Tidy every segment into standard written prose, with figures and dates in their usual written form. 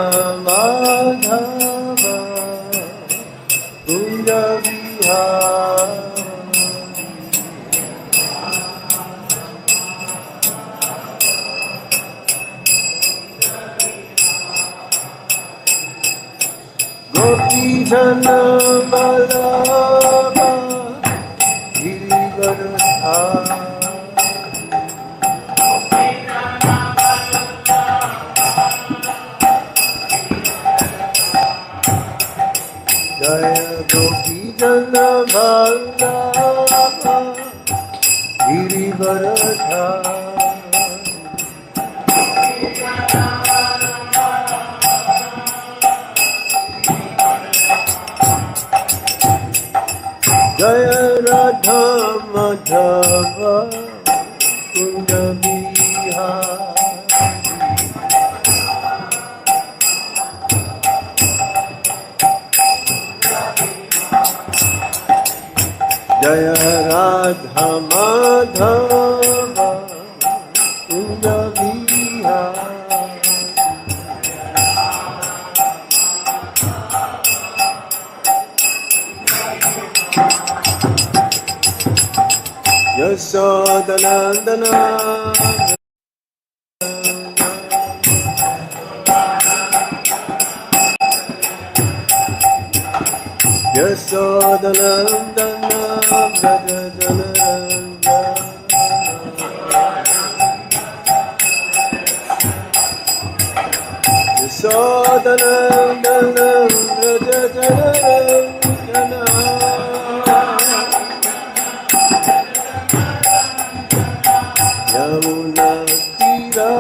Madhava Kunja Vihari Gopi Jana Vallabha Girivardhari Jaya Gopi Jana Vallabha Girivardhari Jaya Radha Madhava Kunja Vihari Jaya Radha Madhava Kunja Vihari Yasodhanandana Yasodhanandana Braja Janardana Yasodhanandana Braja Janardana Yamuna Tira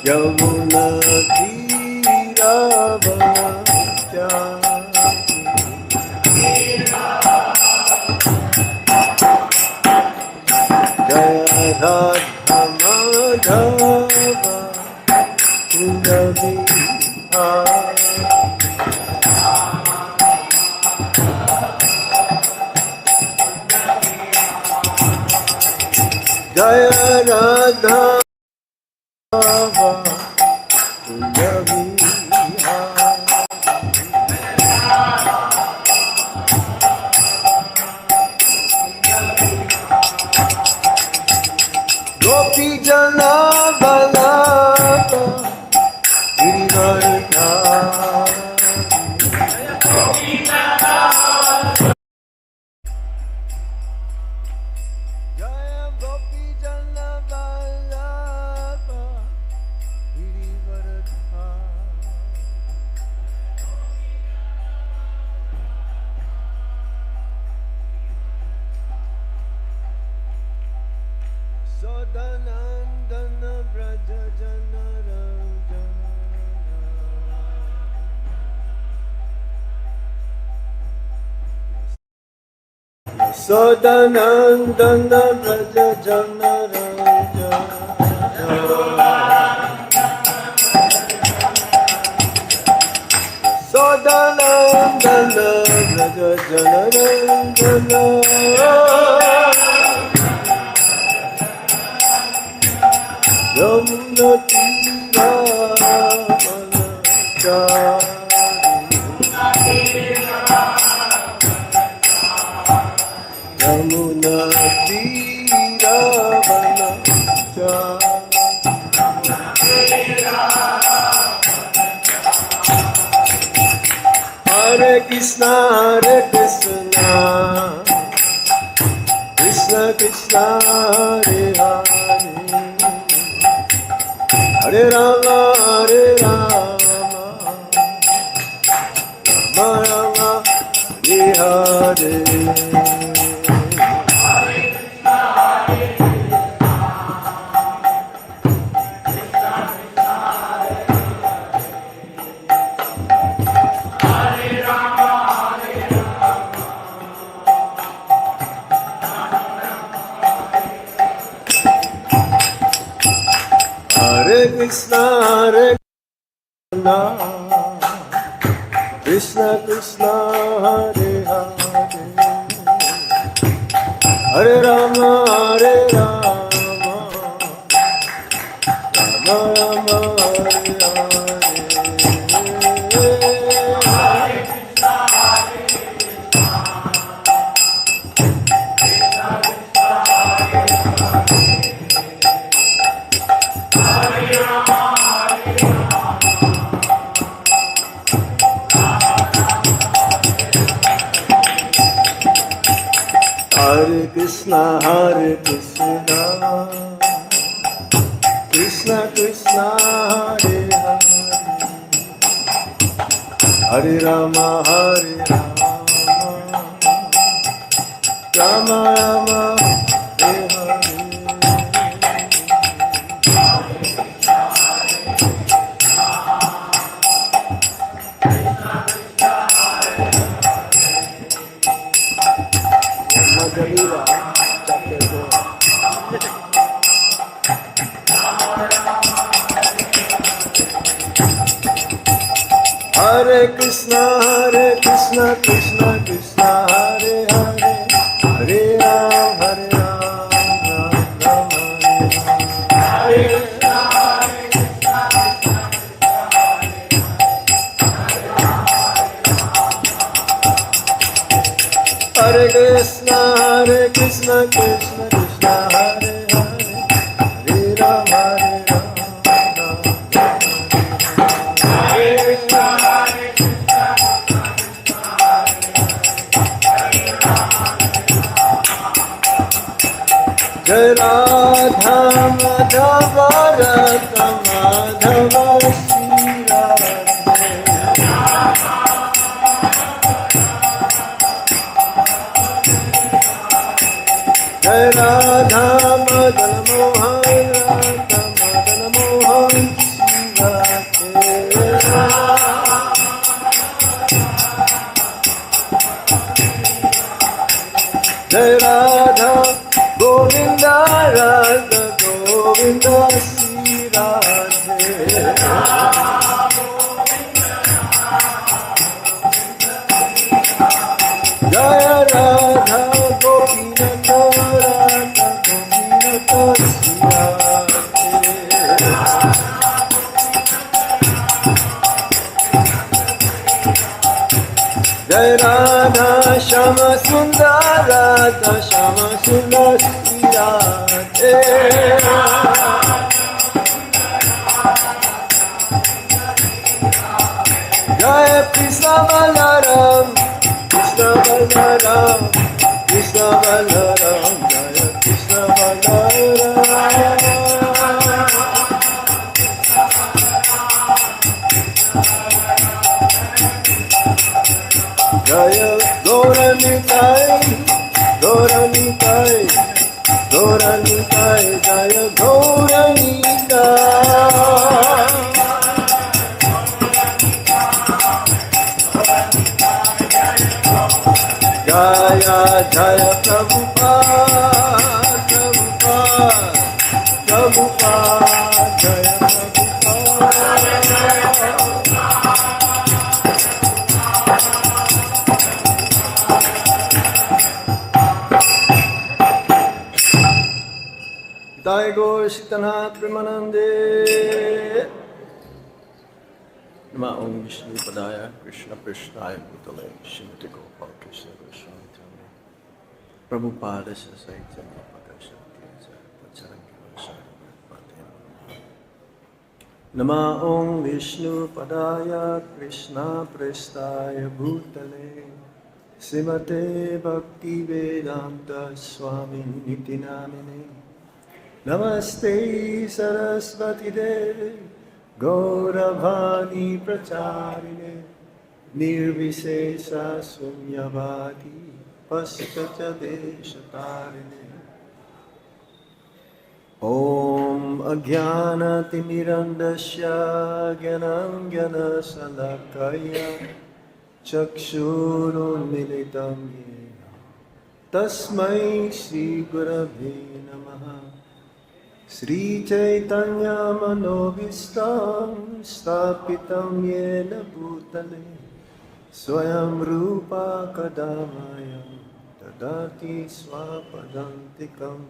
Yamuna Tira Jaya Radha Madhava Kunja Vihari Jaya Radha Madhava Kunja Vihari Gopi Jana Vallabha Girivardhari Jaya Gopi Jana Vallabha Girivardhari Sodanandana Braja Janardana Sodanandana Braja Janardana Sodanandana Braja Janardana Yamuna Tira Yamuna Tira Hare Krishna Krishna Krishna Hare Hare Hare Rama Rama Rama Hare Hare Hare Krishna Krishna Krishna Hare Hare Hare Rama, Hare Rama, Rama Rama, Hare Krishna, Hare Krishna, Krishna Krishna, Hare Hare, Hare Rama, Hare Rama, Rama Rama, Hare Hare. Madhavendra, chapter 4. Hare Krishna, Krishna Krishna, Hare Hare, Hare Ram, Ram Ram, Hare Hare Krishna, Krishna Krishna, Hare Hare, Hare Ram, Jai Radha Madhava Radha Madhava Shri Radhe. Jai Radha Madan Mohan Radha Madan Mohan Shri Radhe. Jai Radha Govinda Radha Govinda Shri Radhe. Jaya Radha Gopinata Radha Gopinata Shri Radhe. Jaya Radha Shama Sundar Radha Shama Sundar Shri Radhe. Jaya Krishna Balaram Krishna Balaram Krishna Balaram Jaya Krishna Balaram Jaya Gauranitai Gauranitai Gauranitai Jaya Gauranitai Jaya Jaya Prabhupada Prabhupada Prabhupada Jaya Prabhupada Jai Gaur Sitanath Premanande Nama Om Vishnu Padaya Krishna Prishnaya Bhutale Shrimati Gopal Krishna Goswami Tami Prabhupada Sasaitanya Pakashanti Nama Om Vishnu Padaya Krishna Prishnaya Bhutale Srimate Bhakti Vedanta Swami Niti Namine Namaste Saraswati Devi Gauravani Pracharine Nirvisesa Sunyavadi Paskacha Deshatarine Om Ajnana Timirandasya Gyanam Gyana Salakaya Chakshuru Militam Yena Tasmai Shri Gurave Namaha Sri Chaitanya Manovistam Stapitam Yena Bhutale Swayam Rupa Kadamayam Dadati Swapadantikam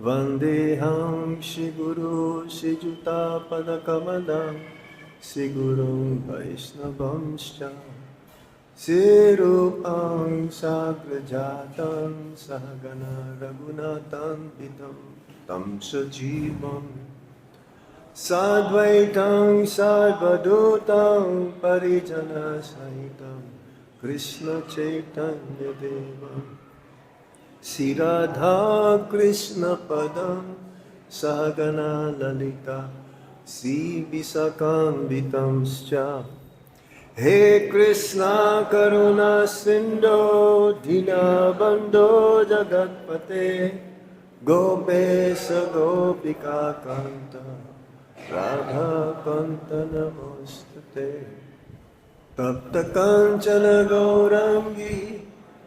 Vandeham Shiguru Shijuta Padakamadam Sigurum Vaishnavamscha Sirupam Sagrajatam Sahagana Raghunatan Vitam Tam Sajivam Sadvaitam Sarvadutam Parijana Sahitam Krishna Chaitanya Devam Sri Radha Krishna Padam Sahagana Lalita Sri Visakambitamscha He Krishna Karuna Sindhu Dina Bandho Jagatpate Gopesa Gopika Kanta Radha Kanta Namostate Tapta Kanchana Gaurangi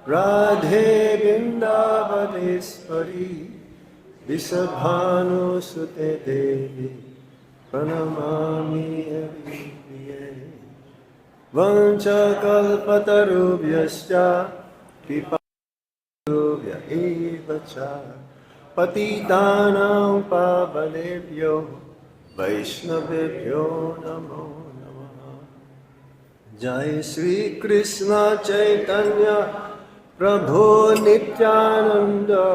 Radhe Vindavadespari Visabhanu Sute Devi Pranamami Haripriye Vancha Kalpatarubhyascha Kriparubhya Evacha Patitanam Pavanebhyo Vaishnavebhyo Namo Jai Shri Krishna Chaitanya Prabhu Nityananda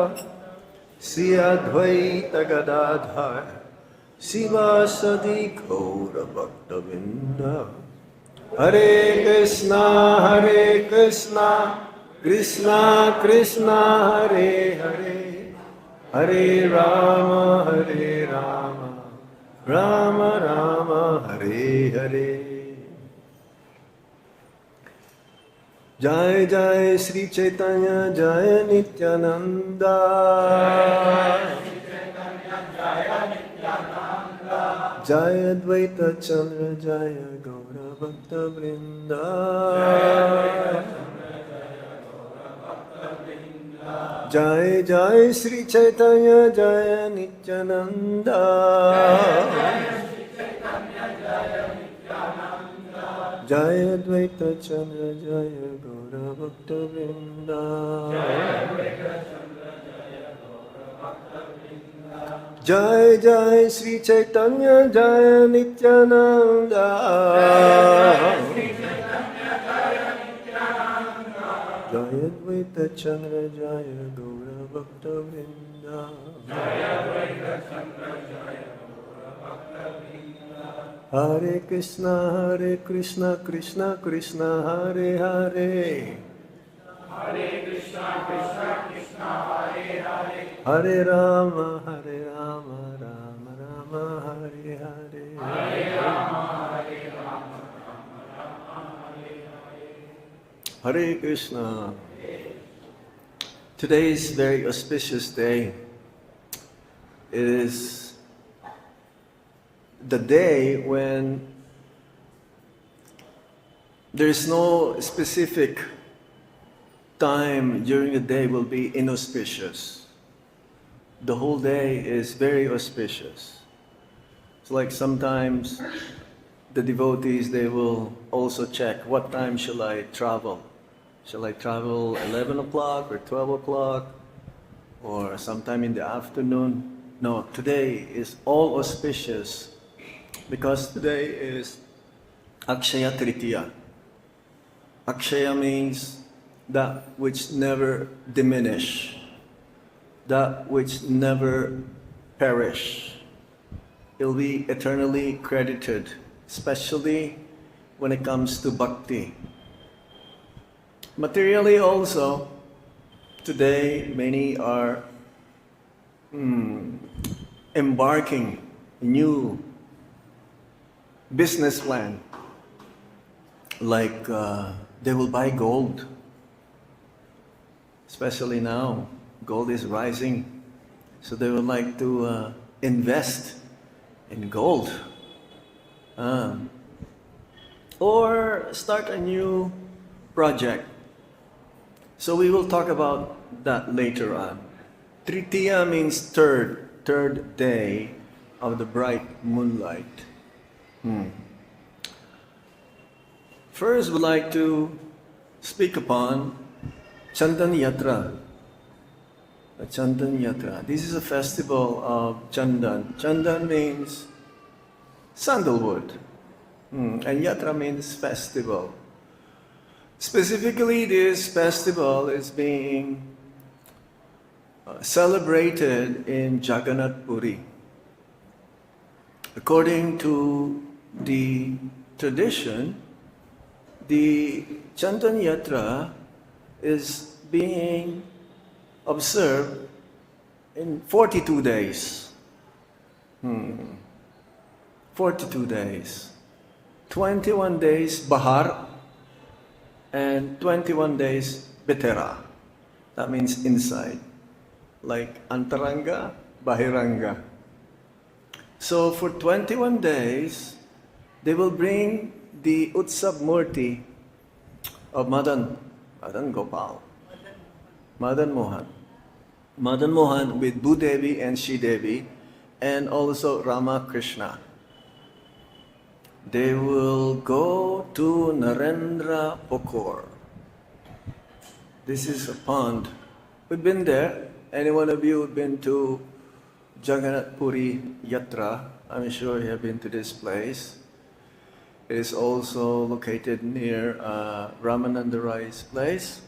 Sri Advaita Gadadhar Sivasadi Gaura Bhaktavinda Hare Krishna Krishna Krishna Hare Hare Hare Rama Rama Rama Hare Hare Jai Jai Sri Chaitanya Jai Nityananda Jai Advaita Chandra Jaya Gaura Bhakta Vrinda Jai Jai Sri Chaitanya Jaya Nityananda Jaya Advaita Chandra Jaya Gaura Bhakta Vrinda Jai Jai Sri Chaitanya Jaya Nityananda Jaya Advaita Chandra Jaya Gaura Bhakta Vrinda Hare Krishna Krishna Krishna Hare Hare Hare Krishna Krishna Krishna Hare Hare Hare Rama Rama Rama Hare Hare Hare Rama Hare Rama Hare Krishna. Today is a very auspicious day. It is the day when there is no specific time during the day will be inauspicious. The whole day is very auspicious. It's like sometimes the devotees, they will also check what time shall I travel. Shall I travel 11 o'clock or 12 o'clock or sometime in the afternoon? No, today is all auspicious because today is Akshaya Tritiya. Akshaya means that which never diminish, that which never perish. It will be eternally credited, especially when it comes to Bhakti. Materially also, today many are embarking a new business plan, like they will buy gold. Especially now, gold is rising, so they would like to invest in gold. Or start a new project. So we will talk about that later on. Tritiya means third day of the bright moonlight. First, we'd like to speak upon Chandan Yatra. Chandan Yatra. This is a festival of Chandan. Chandan means sandalwood. And Yatra means festival. Specifically, this festival is being celebrated in Jagannath Puri. According to the tradition, the Chandan Yatra is being observed in 42 days. 42 days. 21 days Bahar and 21 days Betera. That means inside. Like Antaranga, Bahiranga. So for 21 days, they will bring the Utsav Murti of Madan Gopal. Madan Mohan with Bhudevi and Sridevi, and also Rama Krishna. They will go to Narendra Pokor. This is a pond. We've been there. Any one of you have been to Jagannath Puri Yatra? I'm sure you have been to this place. It is also located near Ramananda Rai's place.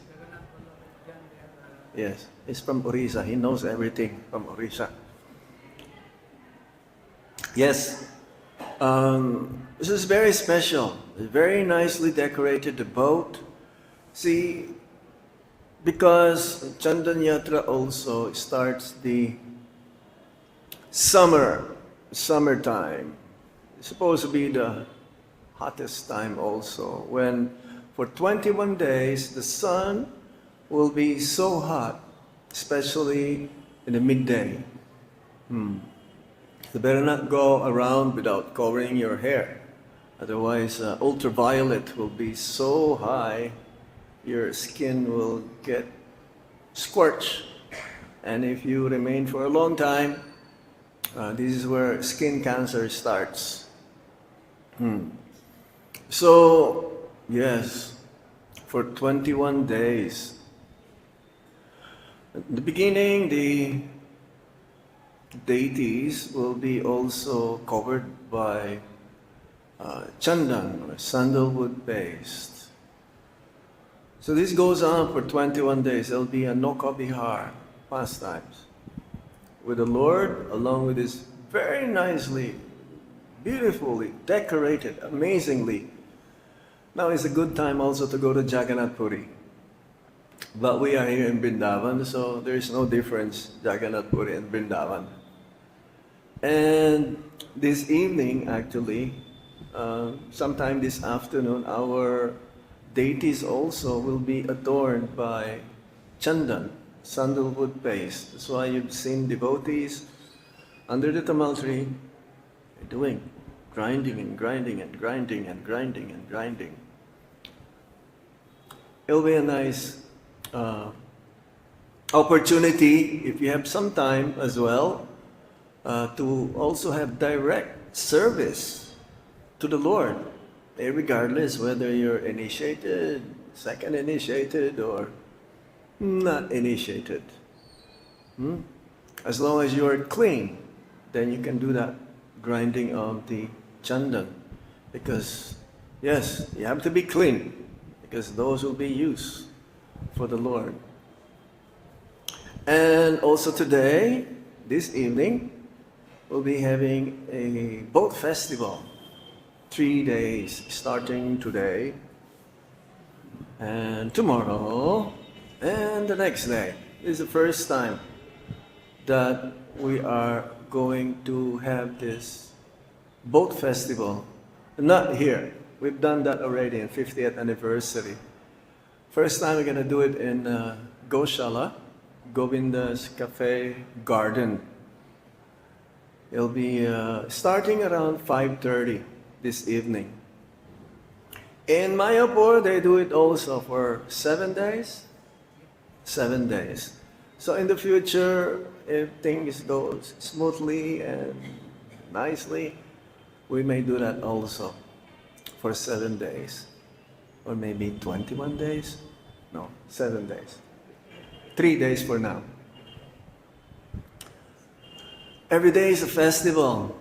Yes, he's from Orissa. He knows everything from Orissa. Yes, this is very special. It's very nicely decorated, the boat. See, because Chandan Yatra also starts the summertime. It's supposed to be the hottest time also, when for 21 days the sun will be so hot, especially in the midday. You better not go around without covering your hair. Otherwise, ultraviolet will be so high, your skin will get scorched. And if you remain for a long time, this is where skin cancer starts. So, yes, for 21 days. At the beginning, the deities will be also covered by chandan, or sandalwood based. So this goes on for 21 days. There'll be a Nokabihar pastimes with the Lord, along with his very nicely, beautifully decorated, amazingly. Now is a good time also to go to Jagannath Puri. But we are here in Vrindavan, so there is no difference, Jagannath Puri and Vrindavan. And this evening, actually, sometime this afternoon, our deities also will be adorned by chandan, sandalwood paste. That's why you've seen devotees under the tamal tree doing grinding and grinding and grinding and grinding and grinding. It'll be a nice opportunity, if you have some time as well, to also have direct service to the Lord, regardless whether you're initiated, second initiated, or not initiated. As long as you are clean, then you can do that grinding of the chandan. Because, yes, you have to be clean, because those will be used for the Lord. And also today, this evening, we'll be having a boat festival. 3 days, starting today, and tomorrow, and the next day. This is the first time that we are going to have this boat festival. Not here. We've done that already in 50th anniversary. First time we're going to do it in Goshala, Govinda's Cafe Garden. It'll be starting around 5:30 this evening. In Mayapur, they do it also for 7 days. 7 days. So in the future, if things go smoothly and nicely, we may do that also for 7 days. Or maybe 21 days? No, 7 days. 3 days for now. Every day is a festival.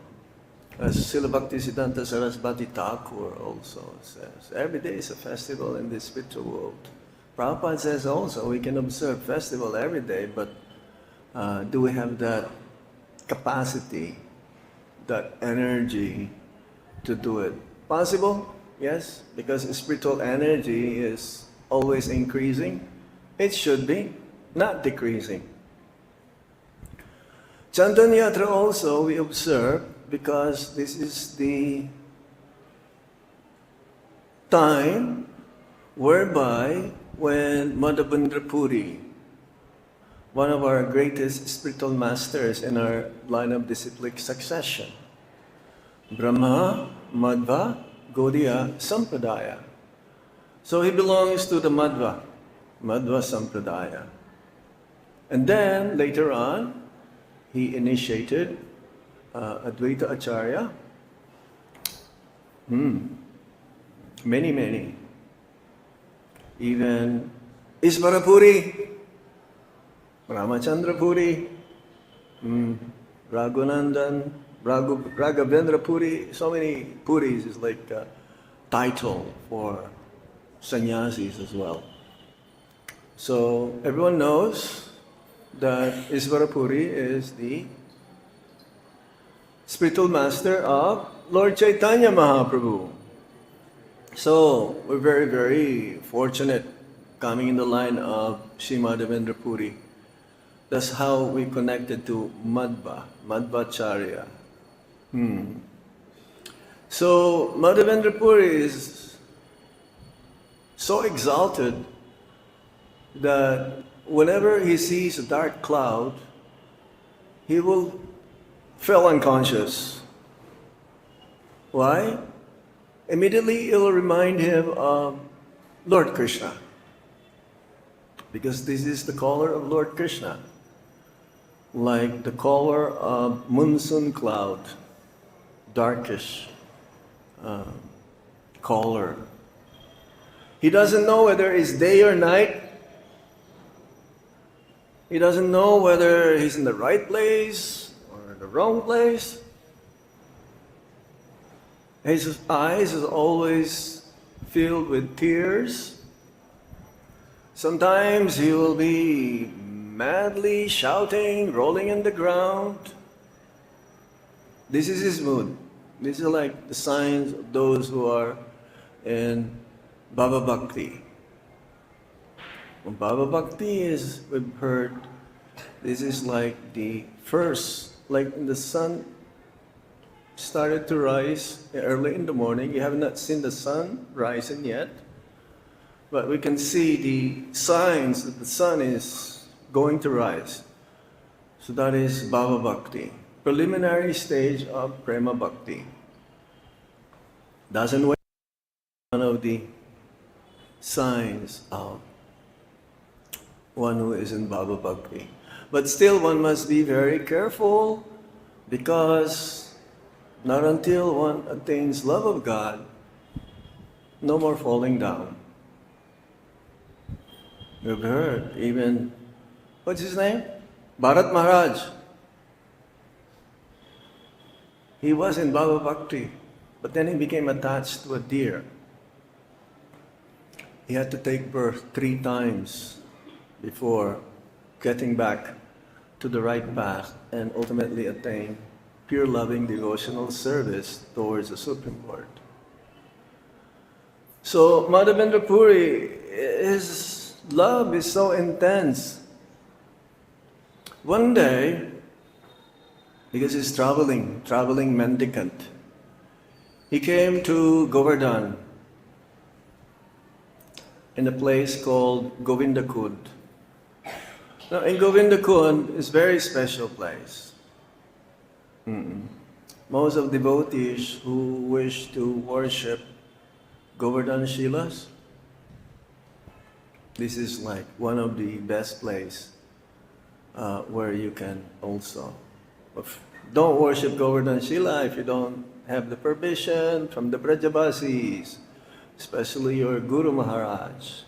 As Srila Bhaktisiddhanta Sarasvati Thakur also says, every day is a festival in this spiritual world. Prabhupada says also, we can observe festival every day, but do we have that capacity, that energy to do it? Possible? Yes, because spiritual energy is always increasing. It should be, not decreasing. Chandan Yatra also we observe because this is the time whereby when Madhavendra Puri, one of our greatest spiritual masters in our line of disciplic succession, Brahma, Madhva, Gaudiya, Sampradaya. So he belongs to the Madhva Sampradaya. And then later on, he initiated Advaita Acharya. Many. Even Isvara Puri, Ramachandra Puri, Raghunandan, Raghavendra Puri, so many Puris is like a title for sannyasis as well. So everyone knows that Isvara Puri is the spiritual master of Lord Chaitanya Mahaprabhu. So we're very, very fortunate coming in the line of Sri Madhavendra Puri. That's how we connected to Madhvacharya. So Madhavendra Puri is so exalted that whenever he sees a dark cloud, he will feel unconscious. Why? Immediately it will remind him of Lord Krishna. Because this is the color of Lord Krishna. Like the color of monsoon cloud, darkish color. He doesn't know whether it's day or night. He doesn't know whether he's in the right place or the wrong place. His eyes is always filled with tears. Sometimes he will be madly shouting, rolling in the ground. This is his mood. These are like the signs of those who are in Bhava Bhakti. Bhava Bhakti is, we've heard, this is like the first, like the sun started to rise early in the morning. You have not seen the sun rising yet, but we can see the signs that the sun is going to rise. So that is Bhava Bhakti, preliminary stage of Prema Bhakti. Doesn't wait one of the signs of one who is in Bhava Bhakti. But still one must be very careful, because not until one attains love of God, no more falling down. You've heard, even, what's his name? Bharat Maharaj. He was in Bhava Bhakti, but then he became attached to a deer. He had to take birth 3 times before getting back to the right path and ultimately attain pure loving devotional service towards the Supreme Lord. So Madhavendra Puri, his love is so intense. One day, because he's traveling mendicant, he came to Govardhan in a place called Govindakund. Now in Govindakund is a very special place. Most of devotees who wish to worship Govardhan Shilas, this is like one of the best places where you can also. Don't worship Govardhan Shila if you don't have the permission from the Brajavasis, especially your Guru Maharaj.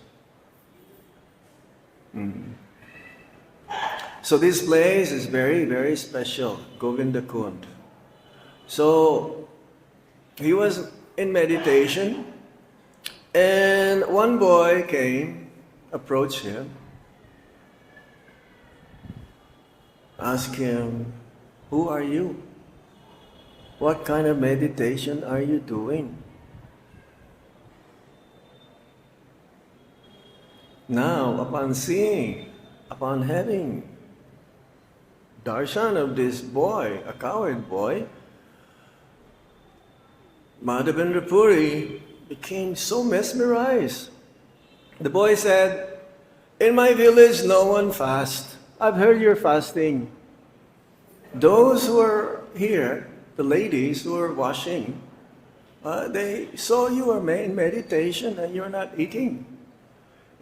So this place is very, very special, Govinda Kund. So he was in meditation, and one boy came, approached him, asked him, "Who are you? What kind of meditation are you doing?" Now, upon having darshan of this boy, a coward boy, Madhavendra Puri became so mesmerized. The boy said, "In my village no one fasts. I've heard you're fasting. Those who are here, the ladies who are washing, they saw you are in meditation and you're not eating.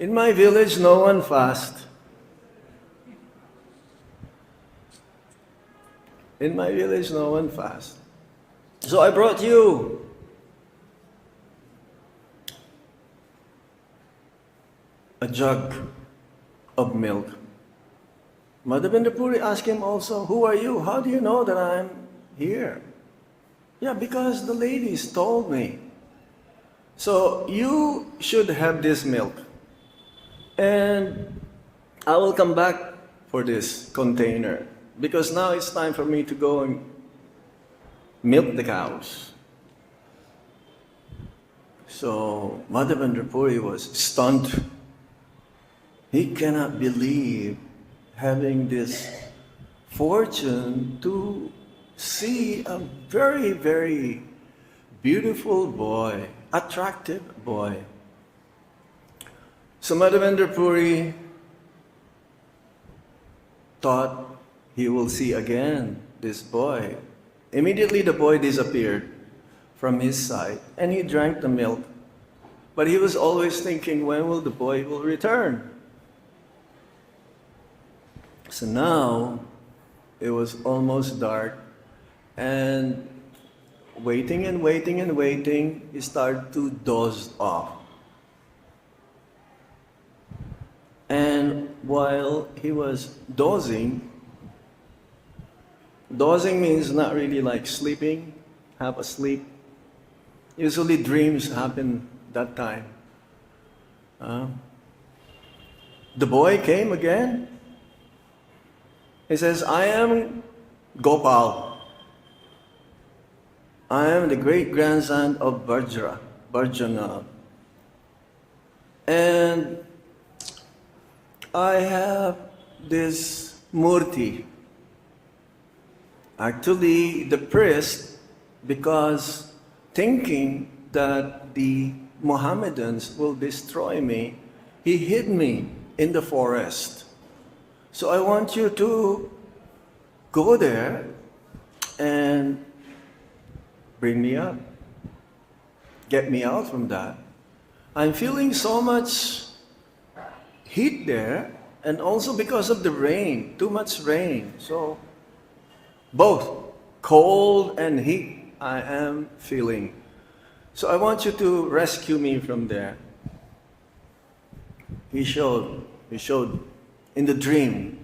In my village no one fasts. In my village no one fasts. So I brought you a jug of milk." Madhavendra Puri asked him also, "Who are you? How do you know that I'm here?" "Yeah, because the ladies told me. So you should have this milk. And I will come back for this container, because now it's time for me to go and milk the cows." So Madhavendra Puri was stunned. He cannot believe having this fortune to see a very, very beautiful boy, attractive boy. So Madhavendra Puri thought he will see again this boy. Immediately the boy disappeared from his sight and he drank the milk. But he was always thinking, when will the boy will return? So now it was almost dark, and waiting and waiting and waiting, he started to doze off. And while he was dozing means not really like sleeping, half asleep. Usually dreams happen that time. The boy came again. He says, "I am Gopal. I am the great grandson of Bharjana. And I have this murti." Actually, the priest, because thinking that the Mohammedans will destroy me, he hid me in the forest. So I want you to go there and bring me up. Get me out from that. I'm feeling so much heat there, and also because of the rain, too much rain. So both cold and heat I am feeling. So I want you to rescue me from there. He showed in the dream.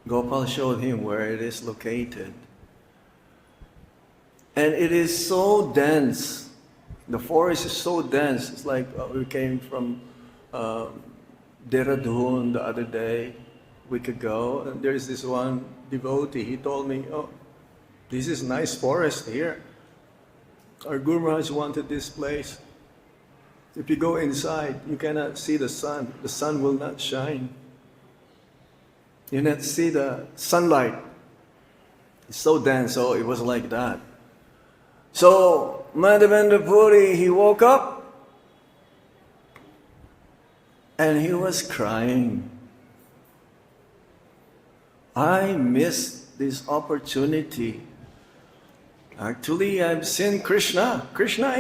Gopal showed him where it is located. And it is so dense. The forest is so dense. It's like we came from Dehradun the other day, a week ago, and there's this one devotee. He told me, "Oh, this is nice forest here. Our Guru Maharaj wanted this place. If you go inside, you cannot see the sun. The sun will not shine. You cannot see the sunlight. It's so dense." So it was like that. So Madhavendra Puri, he woke up and he was crying. "I missed this opportunity. Actually, I've seen Krishna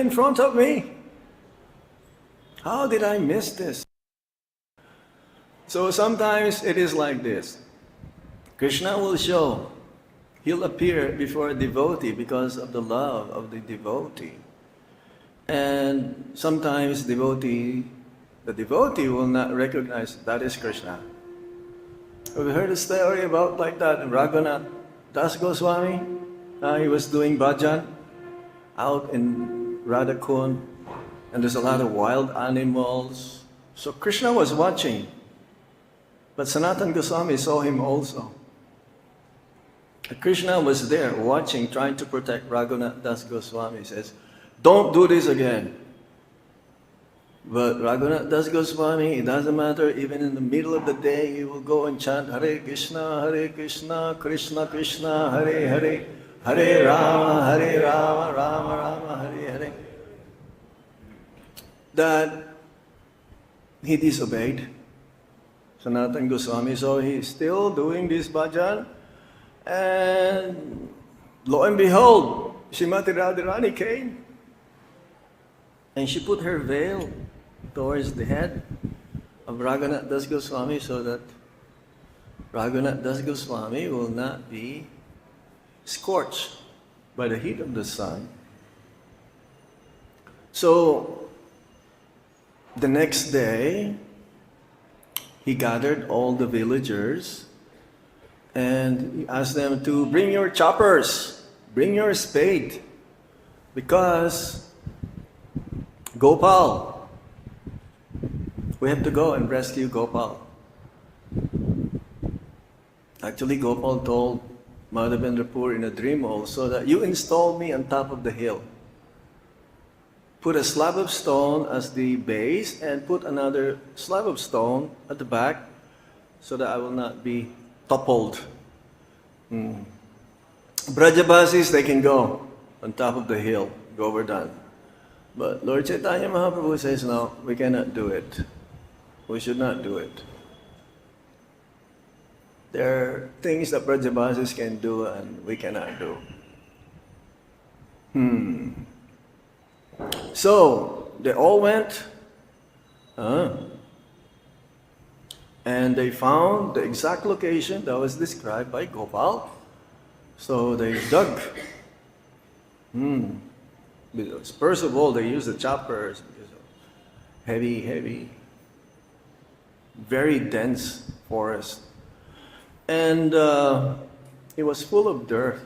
in front of me. How did I miss this?" So sometimes it is like this. Krishna will show. He'll appear before a devotee because of the love of the devotee. And sometimes the devotee will not recognize that is Krishna. Have you heard a story about like that in Raghunath Das Goswami? He was doing bhajan out in Radhakund, and there's a lot of wild animals. So Krishna was watching, but Sanatana Goswami saw him also. Krishna was there watching, trying to protect Raghunath Das Goswami. He says, "Don't do this again." But Raghunath Das Goswami, it doesn't matter, even in the middle of the day, he will go and chant Hare Krishna, Krishna Krishna, Hare Hare, Hare Rama, Rama Rama, Hare Hare. That he disobeyed Sanatana Goswami, so he's still doing this bhajan. And lo and behold, Srimati Radharani came and she put her veil towards the head of Raghunath Das Goswami so that Raghunath Das Goswami will not be scorched by the heat of the sun. So the next day, he gathered all the villagers and he asked them to bring your choppers, bring your spade, because Gopal, we have to go and rescue Gopal. Actually, Gopal told Madhavendra Puri in a dream also that you install me on top of the hill. Put a slab of stone as the base and put another slab of stone at the back so that I will not be toppled. Brajabasis, they can go on top of the hill, Govardhan. But Lord Chaitanya Mahaprabhu says, no, we cannot do it. We should not do it. There are things that Brajabasis can do and we cannot do. So, they all went, and they found the exact location that was described by Gopal. So they dug. Because first of all, they used the choppers because of heavy, very dense forest. And it was full of dirt.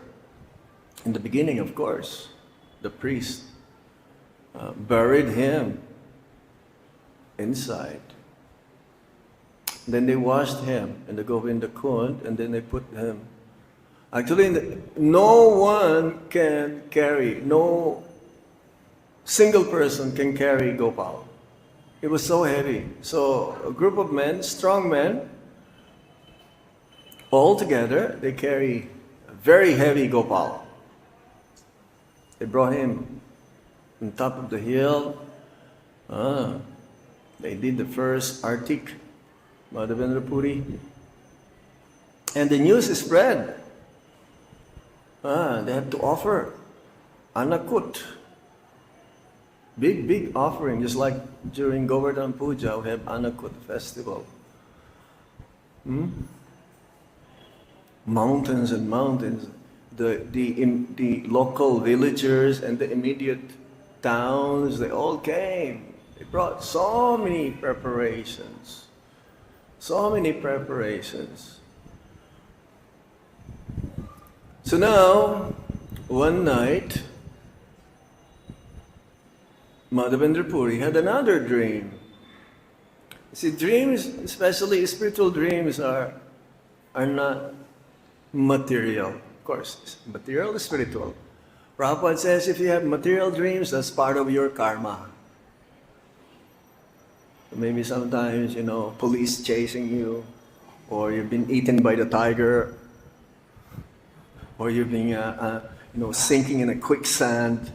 In the beginning, of course, the priest buried him inside. Then they washed him in the Govinda Kund, and then they put him. Actually, no one can carry, no single person can carry Gopal. It was so heavy. So a group of men, strong men, all together, they carry a very heavy Gopal. They brought him on top of the hill. They did the first Artik, Madhavendra Puri. And the news is spread. They have to offer Anakut. Big offering, just like during Govardhan Puja, we have Anakut festival. Mountains and mountains. The local villagers and the immediate towns, they all came. They brought so many preparations. So many preparations. So now, one night, Madhavendra Puri had another dream. See, dreams, especially spiritual dreams, are not material. Of course, material is spiritual. Prabhupada says if you have material dreams, that's part of your karma. Maybe sometimes, police chasing you, or you've been eaten by the tiger, or you've been, sinking in a quicksand.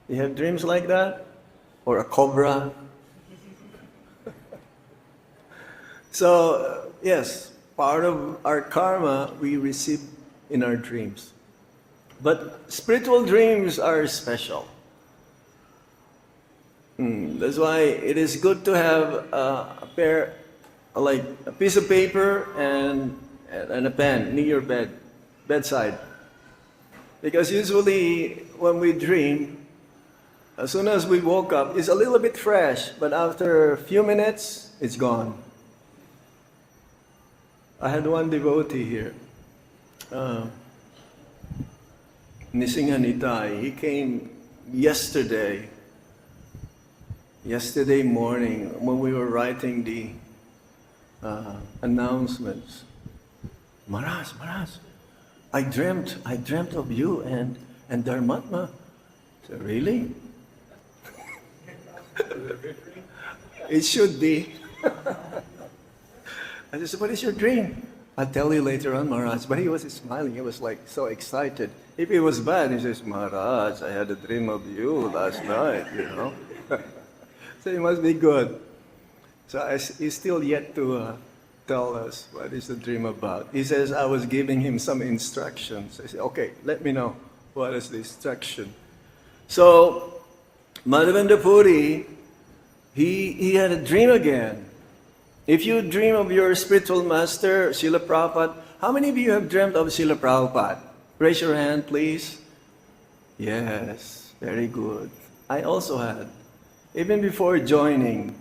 You have dreams like that? Or a cobra? So, yes, part of our karma we receive in our dreams. But spiritual dreams are special. That's why it is good to have like a piece of paper and a pen near your bedside. Because usually when we dream, as soon as we woke up, it's a little bit fresh, but after a few minutes, it's gone. I had one devotee here, Nisinghanitai. He came yesterday morning when we were writing the announcements. Maharaj, I dreamt of you and Dharmatma. I said, really? It should be. I just said, what is your dream? I'll tell you later on, Maharaj. But he was smiling. He was like so excited. If it was bad, he says, Maharaj, I had a dream of you last night, you know. So it must be good. So he's still yet to tell us what is the dream about. He says, I was giving him some instructions. I said, okay, let me know what is the instruction. So Madhavendra Puri, he had a dream again. If you dream of your spiritual master, Srila Prabhupada, how many of you have dreamt of Srila Prabhupada? Raise your hand, please. Yes, very good. I also had. Even before joining.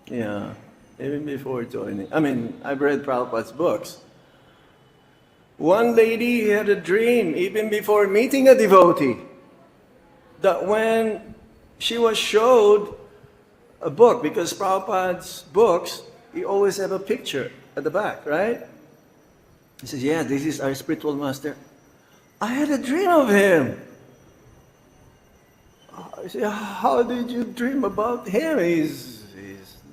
Yeah, even before joining. I mean, I've read Prabhupada's books. One lady had a dream, even before meeting a devotee, that when she was showed a book, because Prabhupada's books, he always have a picture at the back, right? He says, yeah, this is our spiritual master. I had a dream of him. I said, how did you dream about him? He's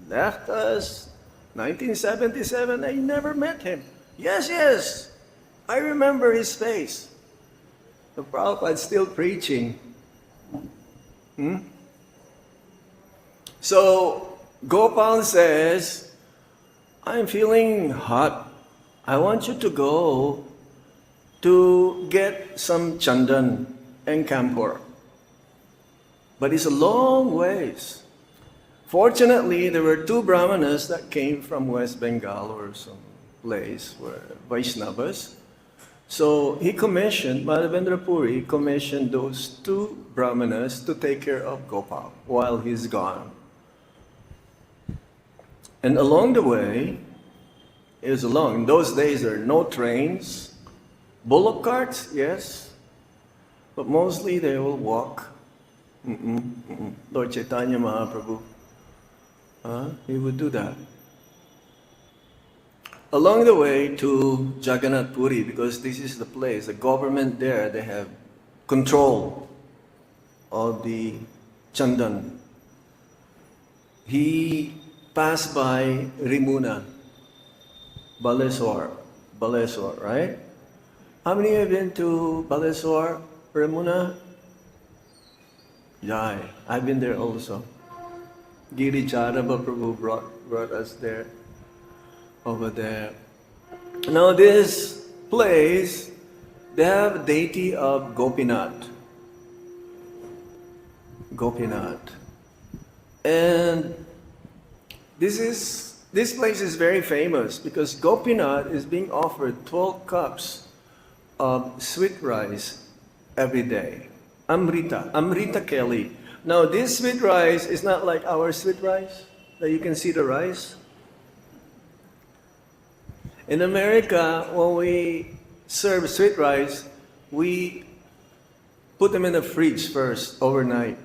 left us 1977. I never met him. Yes, I remember his face. The Prabhupada's still preaching. So Gopal says, I'm feeling hot. I want you to go to get some chandan and camphor. But it's a long ways. Fortunately, there were two brahmanas that came from West Bengal or some place where Vaishnavas. So he commissioned, Madhavendra Puri commissioned those two brahmanas to take care of Gopal while he's gone. And along the way, in those days there are no trains, bullock carts, yes, but mostly they will walk. Lord Chaitanya Mahaprabhu, he would do that. Along the way to Jagannath Puri, because this is the place, the government there, they have control of the chandan. He passed by Rimuna, Baleswar, right? How many have been to Baleswar, Rimuna? Yeah, I've been there also. Giri Charaba Prabhu brought us there, over there. Now this place, they have a deity of Gopinath. And this place is very famous because Gopinath is being offered 12 cups of sweet rice every day. Amrita Kelly. Now this sweet rice is not like our sweet rice, that you can see the rice. In America, when we serve sweet rice, we put them in the fridge first, overnight.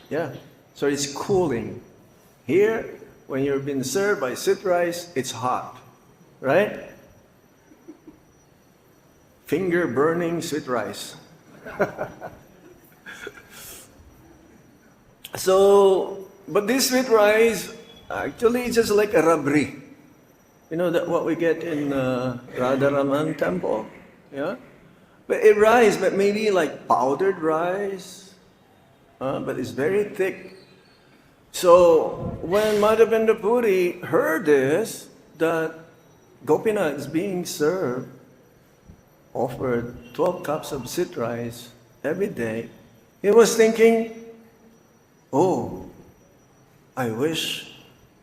Yeah, so it's cooling. Here, when you're being served by sweet rice, it's hot, right? Finger burning sweet rice. So, but this sweet rice, actually it's just like a rabri. You know that what we get in Radharaman temple? Yeah? But it rice, but maybe like powdered rice. But it's very thick. So when Madhavendra Puri heard this, that Gopinath is being served, offered 12 cups of sweet rice every day, he was thinking, oh, I wish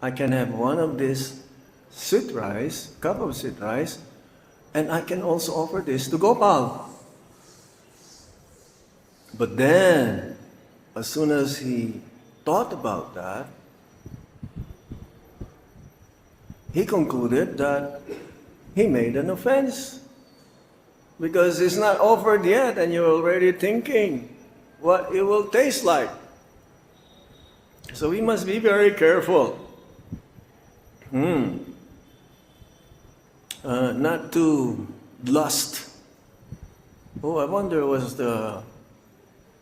I can have one of these sweet rice, cup of sweet rice, and I can also offer this to Gopal. But then, as soon as he thought about that, he concluded that he made an offense. Because it's not offered yet and you're already thinking what it will taste like. So we must be very careful. Not to lust. Oh, I wonder what the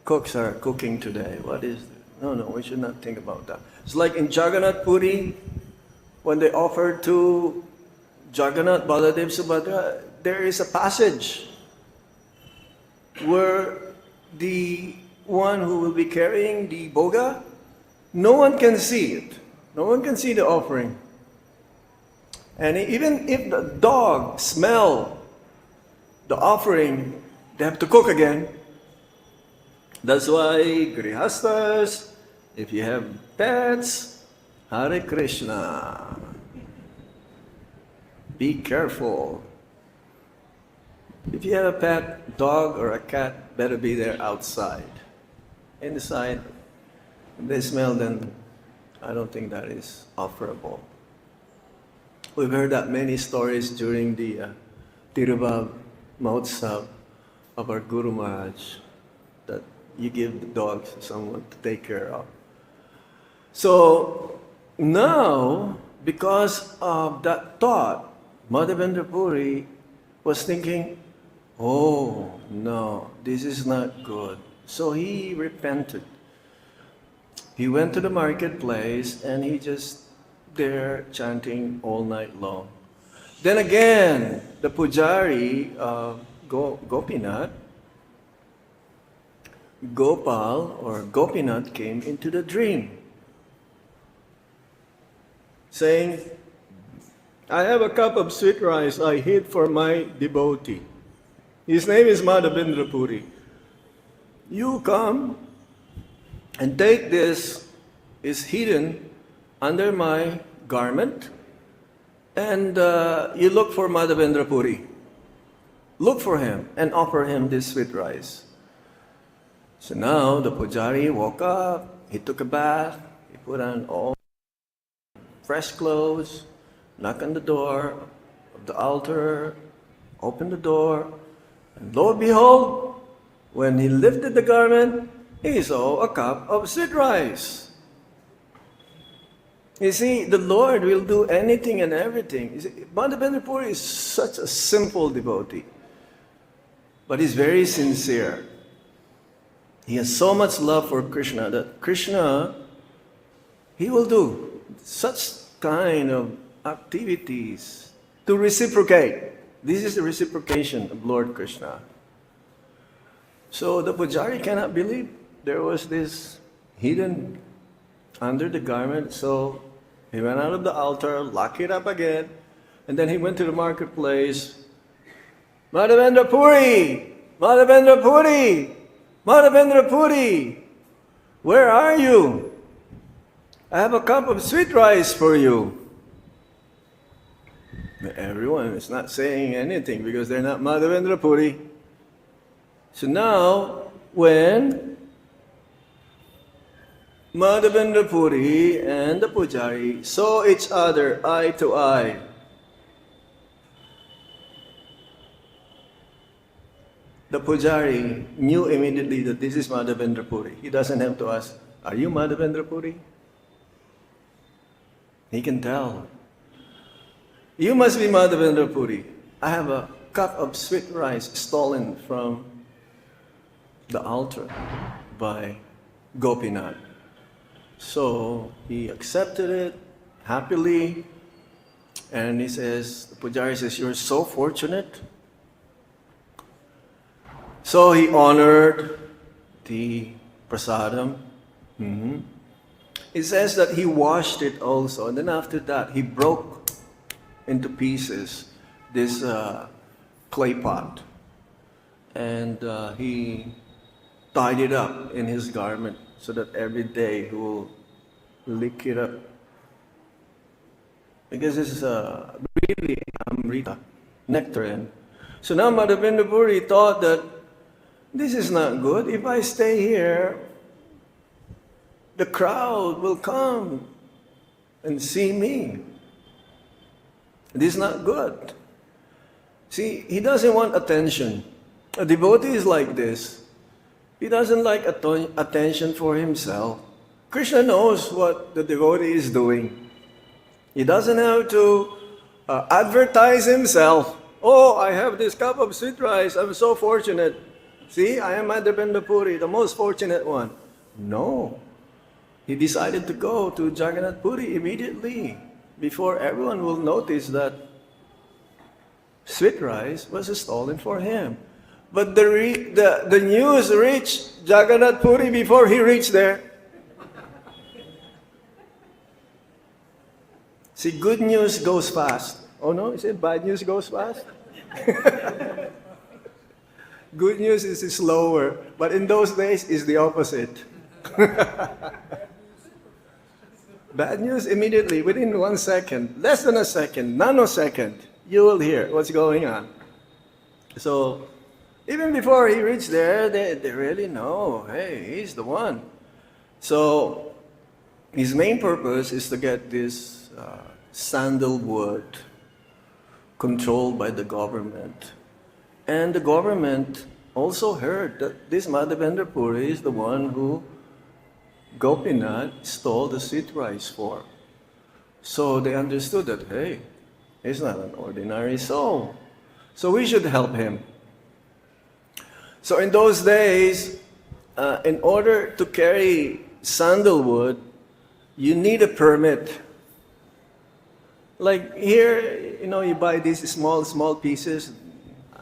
cooks are cooking today. What is it? No, we should not think about that. It's like in Jagannath Puri, when they offered to Jagannath, Baladev, Subhadra, there is a passage where the one who will be carrying the boga, no one can see it. No one can see the offering. And even if the dog smell the offering, they have to cook again. That's why grihastas, if you have pets, Hare Krishna. Be careful. If you have a pet dog or a cat, better be there outside. Inside, if they smell, then I don't think that is offerable. We've heard that many stories during the Tirubhav Mahotsav of our Guru Maharaj, that you give the dogs to someone to take care of. So now, because of that thought, Madhavendra Puri was thinking, oh no, this is not good. So he repented. He went to the marketplace and he just there chanting all night long. Then again, the pujari Gopinath, Gopal or Gopinath came into the dream, saying, I have a cup of sweet rice I hid for my devotee. His name is Madhavendra Puri. You come and take this, is hidden under my garment, and you look for Madhavendra Puri. Look for him and offer him this sweet rice. So now the pujari woke up, he took a bath, he put on all fresh clothes, knocked on the door of the altar, opened the door, and lo and behold, when he lifted the garment, he saw a cup of sweet rice. You see, the Lord will do anything and everything. Madhavendra Puri is such a simple devotee, but he's very sincere. He has so much love for Krishna that Krishna, he will do such kind of activities to reciprocate. This is the reciprocation of Lord Krishna. So the pujari cannot believe there was this hidden under the garment. So he went out of the altar, locked it up again, and then he went to the marketplace. Madhavendra Puri! Madhavendra Puri! Madhavendra Puri! Where are you? I have a cup of sweet rice for you. Everyone is not saying anything because they're not Madhavendra Puri. So now, when Madhavendra Puri and the pujari saw each other eye to eye, the pujari knew immediately that this is Madhavendra Puri. He doesn't have to ask, are you Madhavendra Puri? He can tell. You must be Madhavendra Puri. I have a cup of sweet rice stolen from the altar by Gopinath. So he accepted it happily, and he says, the pujari says, you're so fortunate. So he honored the prasadam. It says that he washed it also, and then after that he broke into pieces this clay pot, and he tied it up in his garment so that every day he will lick it up. Because this is really Amrita, nectarine. So now Madhavendra Puri thought that this is not good. If I stay here, the crowd will come and see me. This is not good. See, he doesn't want attention. A devotee is like this. He doesn't like attention for himself. Krishna knows what the devotee is doing. He doesn't have to advertise himself. Oh, I have this cup of sweet rice. I'm so fortunate. See, I am Madhavendra Puri, the most fortunate one. No. He decided to go to Jagannath Puri immediately before everyone will notice that sweet rice was stolen for him. But the news reached Jagannath Puri before he reached there. See, good news goes fast. Oh no, is it bad news goes fast? Good news is slower, but in those days is the opposite. Bad news immediately, within 1 second, less than a second, nanosecond, you will hear what's going on. So, even before he reached there, they really know, hey, he's the one. So, his main purpose is to get this sandalwood controlled by the government. And the government also heard that this Madhavendra Puri is the one who Gopinath stole the sweet rice for. So they understood that, hey, he's not an ordinary soul. So we should help him. So in those days, in order to carry sandalwood, you need a permit. Like here, you buy these small pieces.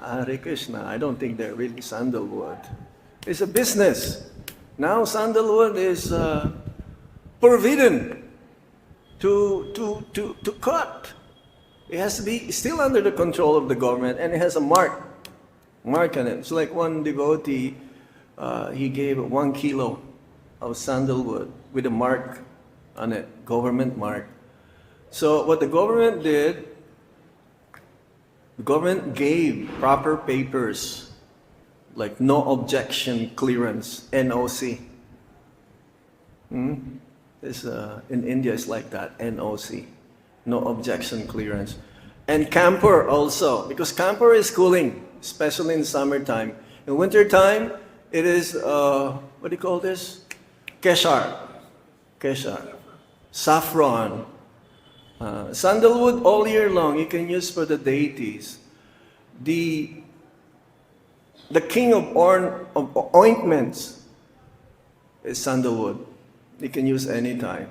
Hare Krishna, I don't think they're really sandalwood. It's a business. Now sandalwood is forbidden to cut. It has to be still under the control of the government, and it has a mark on it. It's like one devotee, he gave 1 kilo of sandalwood with a mark on it, government mark. So what the government did, the government gave proper papers, like no objection clearance, NOC. In India it's like that, NOC, no objection clearance. And camphor also, because camphor is cooling, especially in summertime. In wintertime, it is, what do you call this? Keshar, saffron. Sandalwood all year long, you can use for the deities. The king of ointments is sandalwood. You can use anytime.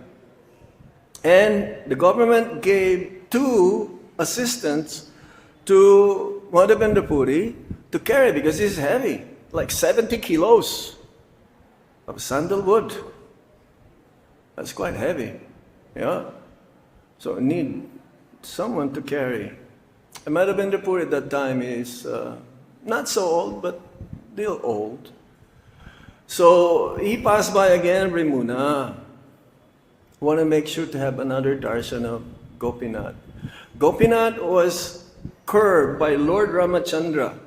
And the government gave 2 assistants to Madhavendra Puri to carry, because it's heavy, like 70 kilos of sandalwood. That's quite heavy. Yeah. So I need someone to carry. And Madhavendra Puri at that time is not so old, but still old. So he passed by again Rimuna. Want to make sure to have another darshan of Gopinath. Gopinath was curved by Lord Ramachandra,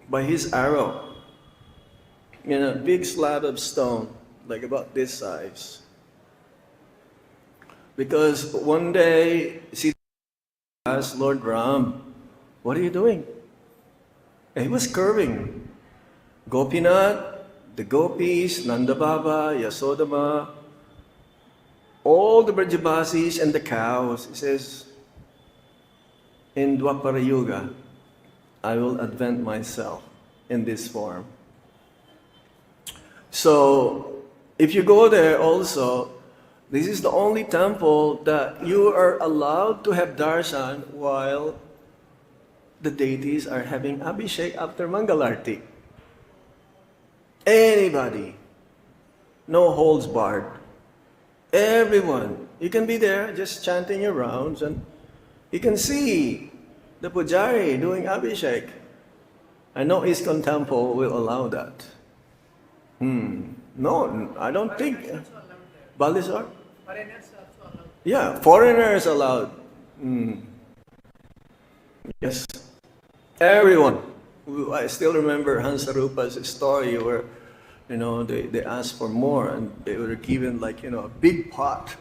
by his arrow, in a big slab of stone, like about this size. Because one day, Sita asked Lord Ram, what are you doing? And he was curving. Gopinath, the gopis, Nanda Baba, Yasodama, all the Brajabasis and the cows. He says, in Dwapara Yuga, I will advent myself in this form. So, if you go there also, this is the only temple that you are allowed to have darshan while the deities are having abhishek after Mangalarti. Anybody. No holds barred. Everyone. You can be there just chanting your rounds and you can see the pujari doing abhishek. I know ISKCON temple will allow that. No, I don't think. Balisar? Foreigners also allowed. Yeah, foreigners allowed. Yes. Everyone. I still remember Hansarupa's story where, they asked for more and they were given a big pot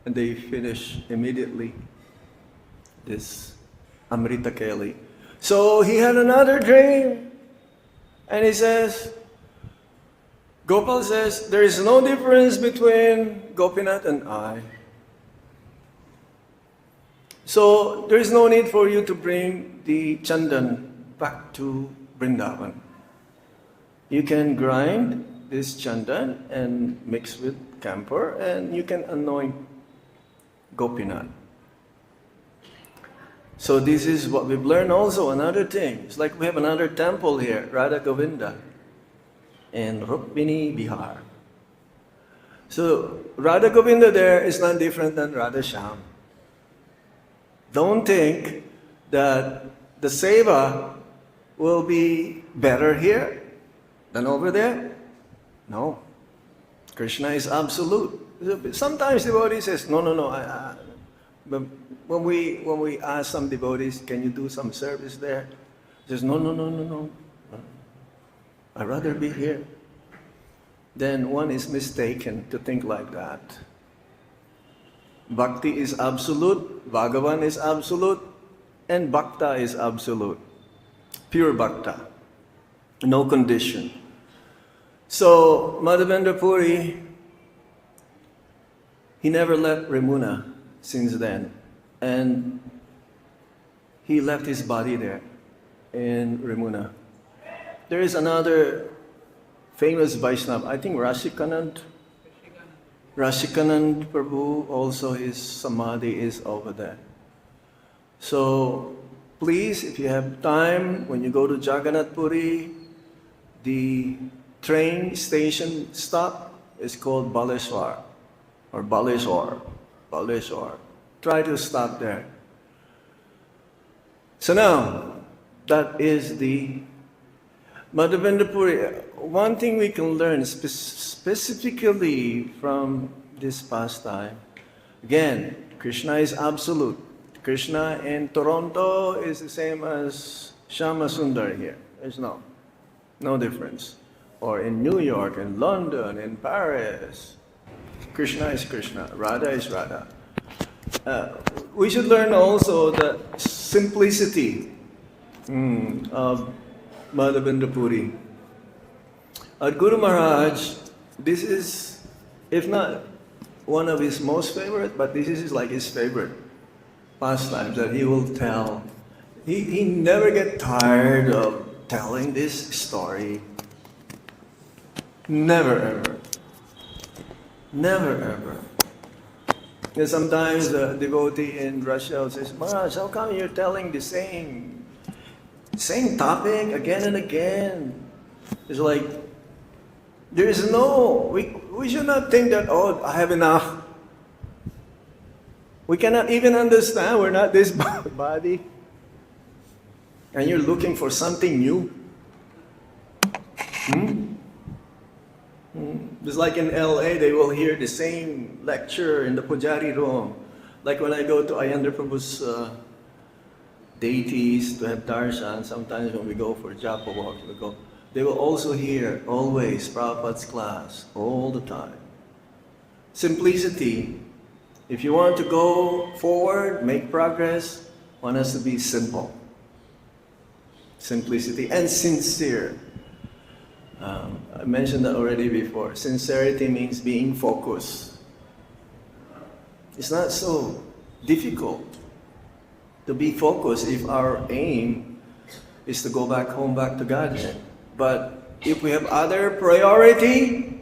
and they finished immediately this Amrita Keli. So he had another dream. And he says, Gopal says, there is no difference between Gopinath and I. So there is no need for you to bring the Chandan back to Vrindavan. You can grind this Chandan and mix with camphor and you can anoint Gopinath. So this is what we've learned also, another thing. It's like we have another temple here, Radha Govinda, in Rukmini, Bihar. So Radha Govinda there is not different than Radha Shyam. Don't think that the seva will be better here than over there. No. Krishna is absolute. Sometimes devotee says, no, but when we ask some devotees, can you do some service there? He says, no. I'd rather be here. Then one is mistaken to think like that. Bhakti is absolute, Bhagavan is absolute, and Bhakta is absolute. Pure Bhakta. No condition. So, Madhavendra Puri, he never left Ramuna since then. And he left his body there in Ramuna. There is another famous Vaishnava, I think Rashikanand Prabhu, also his samadhi is over there. So please, if you have time, when you go to Jagannath Puri, the train station stop is called Baleshwar or Baleshwar. Try to stop there. So now, that is the Madhavendra Puri. One thing we can learn specifically from this pastime, again, Krishna is absolute. Krishna in Toronto is the same as Shama Sundar here. There's no difference. Or in New York, in London, in Paris, Krishna is Krishna, Radha is Radha. We should learn also the simplicity of Madhavendra Puri. At Guru Maharaj, this is, if not one of his most favorite, but this is like his favorite pastimes that he will tell. He never get tired of telling this story. Never ever. Never ever. And sometimes the devotee in Russia says, Maharaj, how come you're telling the same topic again and again? It's like, there is no, we should not think that, oh, I have enough. We cannot even understand, we're not this body. And you're looking for something new. Just like in LA, they will hear the same lecture in the Pujari room. Like when I go to Ayandra Prabhu's deities to have darshan, sometimes when we go for japa walk, they will also hear always Prabhupada's class, all the time. Simplicity. If you want to go forward, make progress, one has to be simple. Simplicity and sincere. I mentioned that already before. Sincerity means being focused. It's not so difficult to be focused if our aim is to go back home, back to Godhead. But if we have other priority,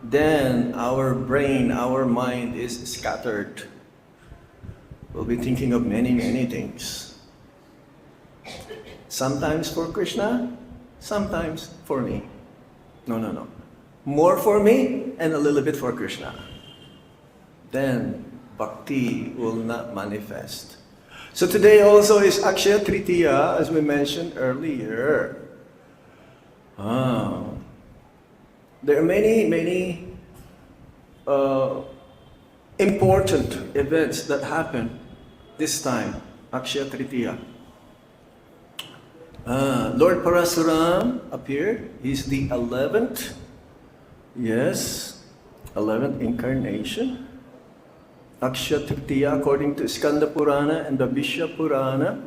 then our brain, our mind is scattered. We'll be thinking of many, many things. Sometimes for Krishna, sometimes for me. No. More for me and a little bit for Krishna. Then Bhakti will not manifest. So today also is Akshaya Tritiya, as we mentioned earlier. There are many important events that happen this time, Akshaya Tritiya. Lord Parasuram appeared. He's the 11th, 11th incarnation. Akshaya Tritiya, according to Skanda Purana and Bhavishya Purana,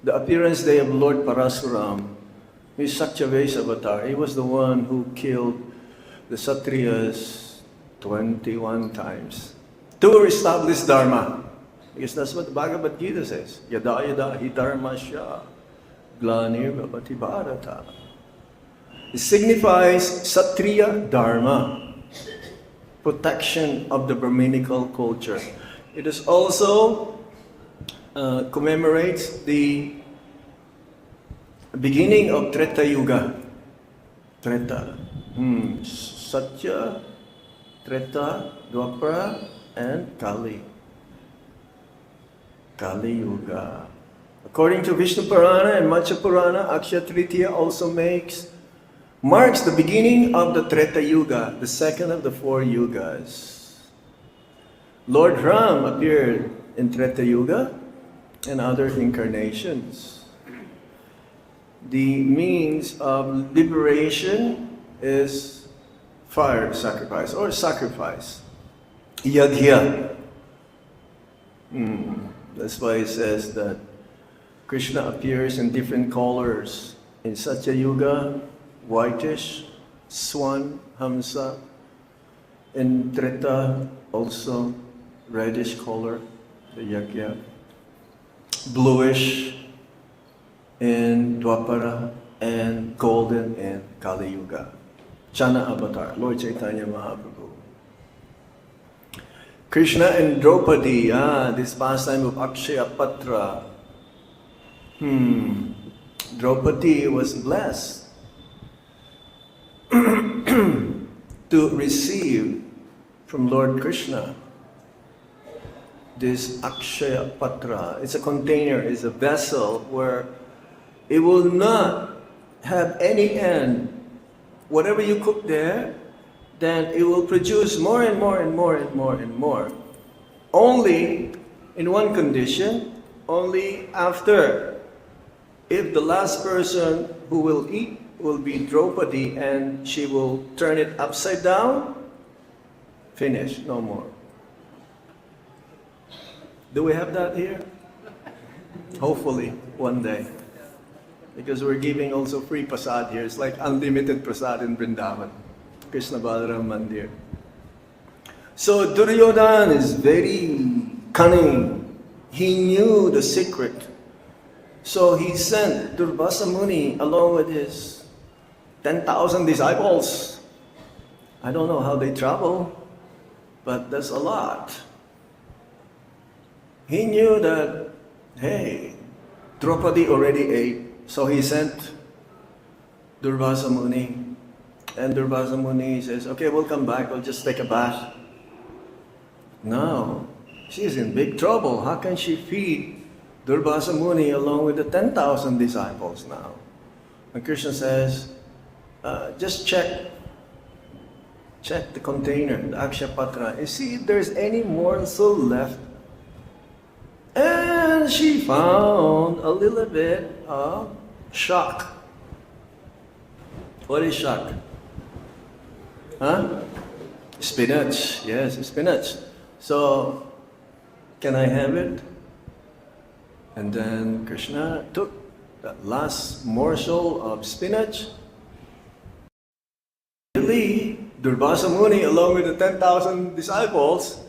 the appearance day of Lord Parasuram, his Satyavesa avatar. He was the one who killed the Satriyas 21 times to establish Dharma. Because that's what the Bhagavad Gita says. Yada yada hi dharmasya glanir bhavati bharata. It signifies Satriya Dharma, protection of the Brahminical culture. It is also commemorates the beginning of Treta Yuga. Treta. Satya, Treta, Dwapara, and Kali. Kali Yuga. According to Vishnu Purana and Matsya Purana, Akshaya Tritiya also marks the beginning of the Treta Yuga, the second of the 4 yugas. Lord Ram appeared in Treta Yuga and other incarnations. The means of liberation is fire sacrifice or sacrifice. Yadhya. That's why it says that Krishna appears in different colors. In Satya Yuga, whitish, swan, hamsa. In Treta, also reddish color, the yagya. Bluish in Dwapara, and golden in Kali Yuga. Chana Avatar, Lord Chaitanya Mahaprabhu. Krishna and Draupadi, this pastime of Akshaya Patra. Draupadi was blessed to receive from Lord Krishna this Akshaya Patra. It's a container, it's a vessel where it will not have any end. Whatever you cook there, then it will produce more and more and more and more and more. Only in one condition, only after, if the last person who will eat will be Draupadi and she will turn it upside down, finish, no more. Do we have that here? Hopefully, one day. Because we're giving also free prasad here. It's like unlimited prasad in Vrindavan. Krishna Balaram Mandir. So Duryodhana is very cunning. He knew the secret. So he sent Durvasa Muni along with his 10,000 disciples. I don't know how they travel, but that's a lot. He knew that, hey, Draupadi already ate. So he sent Durvasa Muni. And Durvasa Muni says, okay, we'll come back, we'll just take a bath. No, she's in big trouble. How can she feed Durvasa Muni along with the 10,000 disciples now? And Krishna says, just check the container, the Akshaya Patra, and see if there's any morsel left. And she found a little bit of shock. What is shock? Spinach. Yes, spinach. So, can I have it? And then Krishna took that last morsel of spinach. Really, Durvasa Muni, along with the 10,000 disciples,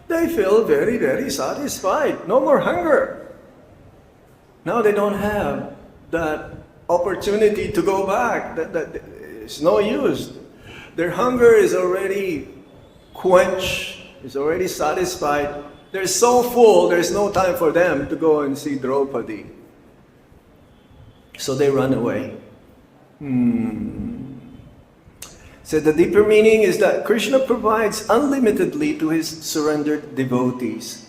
they feel very, very satisfied. No more hunger. Now they don't have that opportunity to go back. It's no use. Their hunger is already quenched, is already satisfied. They're so full, there's no time for them to go and see Draupadi. So they run away. So the deeper meaning is that Krishna provides unlimitedly to his surrendered devotees,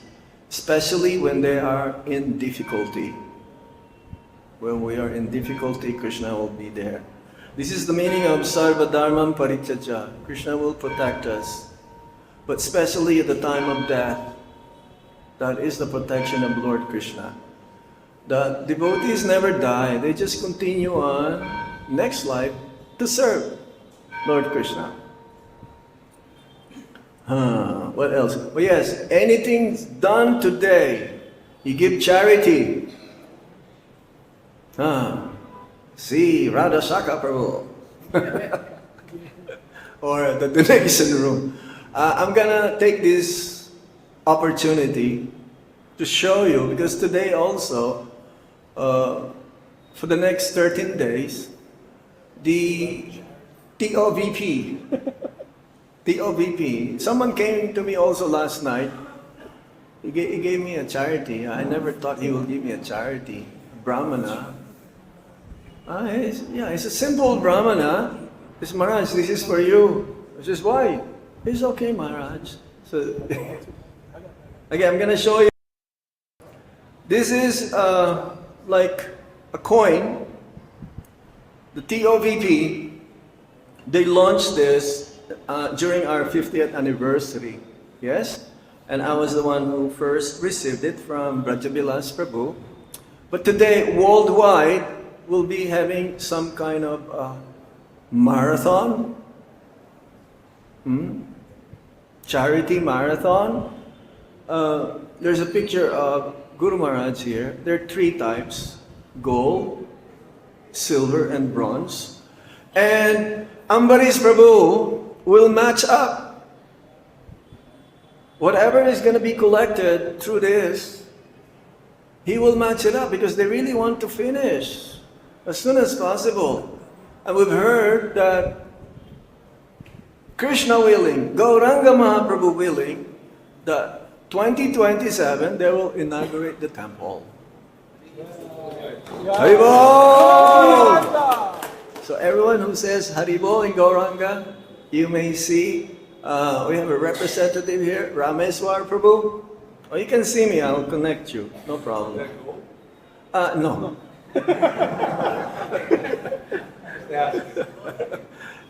especially when they are in difficulty. When we are in difficulty, Krishna will be there. This is the meaning of Sarva Dharmam Parityaja. Krishna will protect us. But especially at the time of death, that is the protection of Lord Krishna. The devotees never die. They just continue on next life to serve Lord Krishna. What else? Oh yes, anything done today, you give charity. See, Radha Shaka Prabhu. Or the donation room. I'm gonna take this opportunity to show you, because today also, for the next 13 days, the TOVP, someone came to me also last night. He gave me a charity. I never thought he would give me a charity. Brahmana. He's a simple Brahmana. He Maharaj, this is for you. I says, why? It's okay, Maharaj. So, again, I'm going to show you. This is like a coin. The TOVP, they launched this during our 50th anniversary. Yes? And I was the one who first received it from Brajabilas Prabhu. But today, worldwide, we'll be having some kind of marathon. Charity marathon. There's a picture of Guru Maharaj here. There are 3 types: gold, silver, and bronze. And Ambarish Prabhu will match up. Whatever is going to be collected through this, he will match it up, because they really want to finish as soon as possible. And we've heard that Krishna willing, Gauranga Mahaprabhu willing, that 2027 they will inaugurate the temple. Haribol! So everyone who says Haribol in Gauranga, you may see we have a representative here, Rameswar Prabhu. Oh, you can see me, I'll connect you, no problem. No.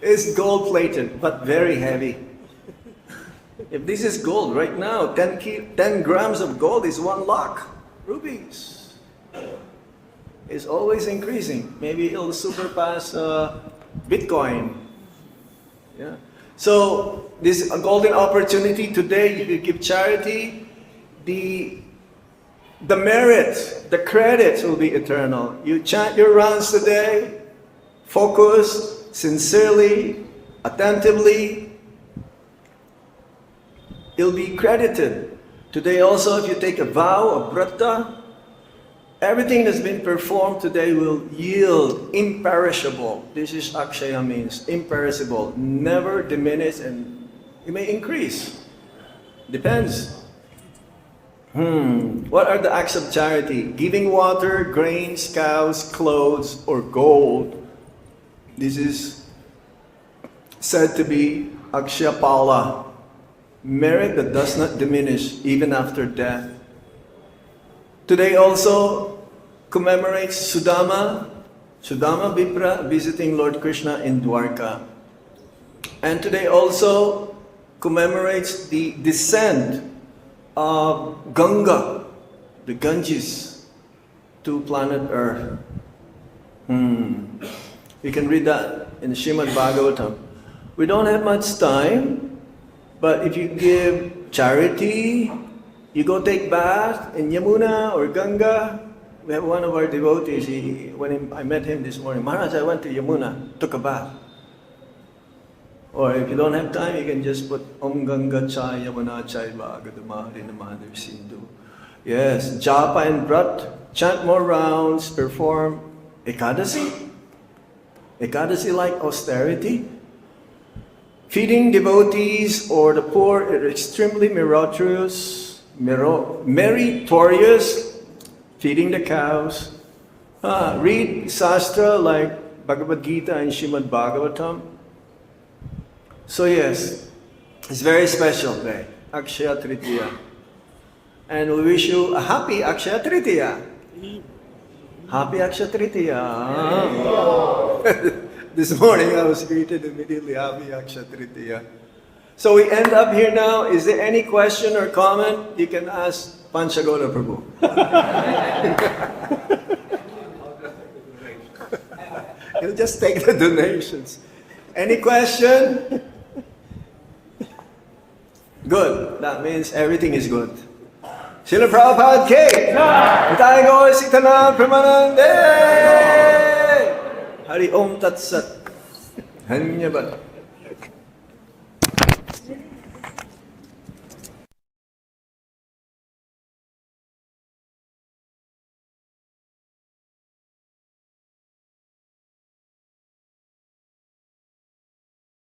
It's gold plated, but very heavy. If this is gold right now, 10 grams of gold is 1 lakh rupees. It's always increasing. Maybe it'll surpass Bitcoin. Yeah. So this is a golden opportunity today. You can give charity. The merit, the credits will be eternal. You chant your rounds today, focus, sincerely, attentively. It'll be credited. Today also, if you take a vow of vrata, everything that's been performed today will yield imperishable. This is Akshaya means, imperishable, never diminish, and it may increase. Depends. What are the acts of charity? Giving water, grains, cows, clothes, or gold. This is said to be Akshaya Pala, merit that does not diminish even after death. Today also commemorates Sudama Vipra visiting Lord Krishna in Dwarka. And today also commemorates the descent of Ganga, the Ganges, to planet Earth. You can read that in Srimad Bhagavatam. We don't have much time, but if you give charity, you go take bath in Yamuna or Ganga. We have one of our devotees, when I met him this morning, Maharaj, I went to Yamuna, took a bath. Or if you don't have time, you can just put Om Ganga Chai Yamuna Chai Bhagadamari Namadar Sindhu. Yes, Japa and Vrat, chant more rounds, perform Ekadasi. Ekadasi-like austerity. Feeding devotees or the poor are extremely meritorious. Feeding the cows. Read Sastra like Bhagavad Gita and Srimad Bhagavatam. So yes, it's a very special day, Akshaya Tritiya. And we wish you a happy Akshaya Tritiya. Happy Akshaya Tritiya. This morning I was greeted immediately, happy Akshaya Tritiya. So we end up here now. Is there any question or comment? You can ask Panchagoda Prabhu. He'll just take the donations. Any question? Good. That means everything is good. Srila Prabhupada Ki! Nitai Gaur Sitana Pramanande! Hari Om Tat Sat. Dhanyavad.